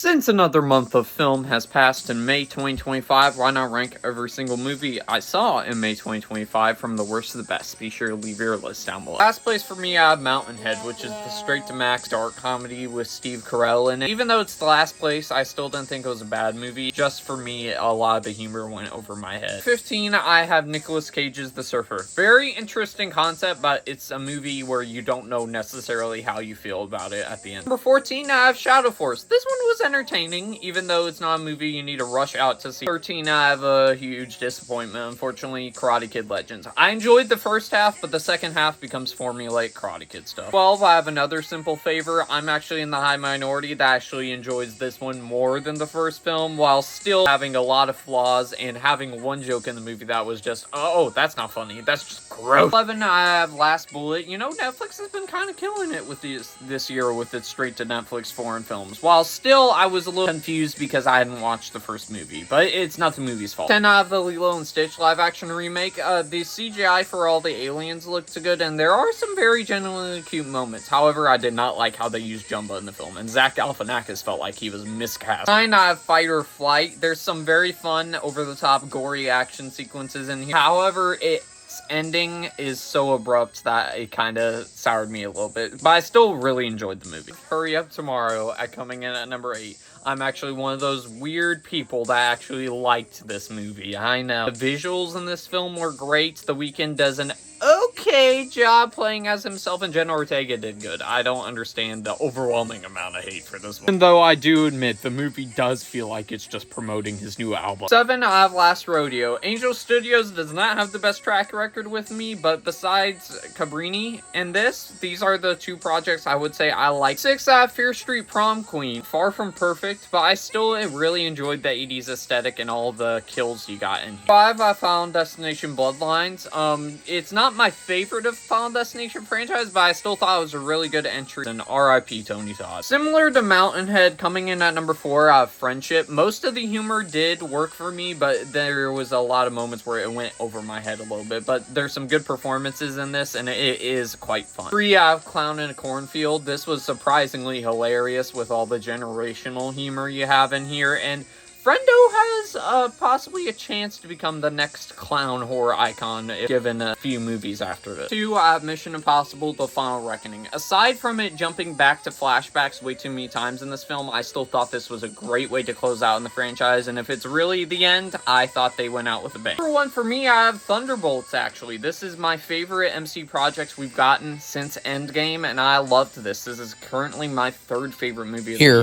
Since another month of film has passed in May 2025, why not rank every single movie I saw in May 2025 from the worst to the best? Be sure to leave your list down below. Last place for me, I have Mountainhead, which is the straight-to-max dark comedy with Steve Carell, and even though it's the last place, I still didn't think it was a bad movie. Just for me, a lot of the humor went over my head. 15, I have Nicolas Cage's The Surfer. Very interesting concept, but it's a movie where you don't know necessarily how you feel about it at the end. Number 14, I have Shadow Force. This one was entertaining, even though it's not a movie you need to rush out to see. 13, I have a huge disappointment, unfortunately, Karate Kid Legends. I enjoyed the first half, but the second half becomes formulaic Karate Kid stuff. 12, I have another simple favor. I'm actually in the high minority that actually enjoys this one more than the first film, while still having a lot of flaws and having one joke in the movie that was just, oh, that's not funny, that's just gross. 11, I have Last Bullet. You know, Netflix has been kind of killing it with this year with its straight-to-Netflix foreign films, while still I was a little confused because I hadn't watched the first movie, but it's not the movie's fault. 10, I have the Lilo and Stitch live-action remake. The CGI for all the aliens looked good, and there are some very genuinely cute moments. However, I did not like how they used Jumbo in the film, and Zach Galifianakis felt like he was miscast. 9, I have Fight or Flight. There's some very fun, over-the-top, gory action sequences in here. However, its ending is so abrupt that it kind of soured me a little bit, but I still really enjoyed the movie. Hurry Up Tomorrow coming in at number 8. I'm actually one of those weird people that actually liked this movie. I know. The visuals in this film were great. The Weeknd does an okay job playing as himself, and Jenna Ortega did good. I don't understand the overwhelming amount of hate for this one. Even though I do admit the movie does feel like it's just promoting his new album. 7, I have Last Rodeo. Angel Studios does not have the best track record with me, but besides Cabrini and this, these are the two projects I would say I like. 6, I have Fear Street Prom Queen. Far from perfect, but I still really enjoyed the 80s aesthetic and all the kills you got in here. 5, I found Destination Bloodlines. It's not my favorite of Final Destination franchise, but I still thought it was a really good entry, and RIP Tony Todd. Similar to Mountainhead, coming in at number 4, I have Friendship. Most of the humor did work for me, but there was a lot of moments where it went over my head a little bit, but there's some good performances in this, and it is quite fun. 3, I have Clown in a Cornfield. This was surprisingly hilarious with all the generational humor you have in here, and Friendo has possibly a chance to become the next clown horror icon if given a few movies after this. 2, I have Mission Impossible: The Final Reckoning. Aside from it jumping back to flashbacks way too many times in this film, I still thought this was a great way to close out in the franchise, and if it's really the end, I thought they went out with a bang. Number 1 for me, I have Thunderbolts, actually. This is my favorite MC project we've gotten since Endgame, and I loved this. This is currently my 3rd favorite movie of the year.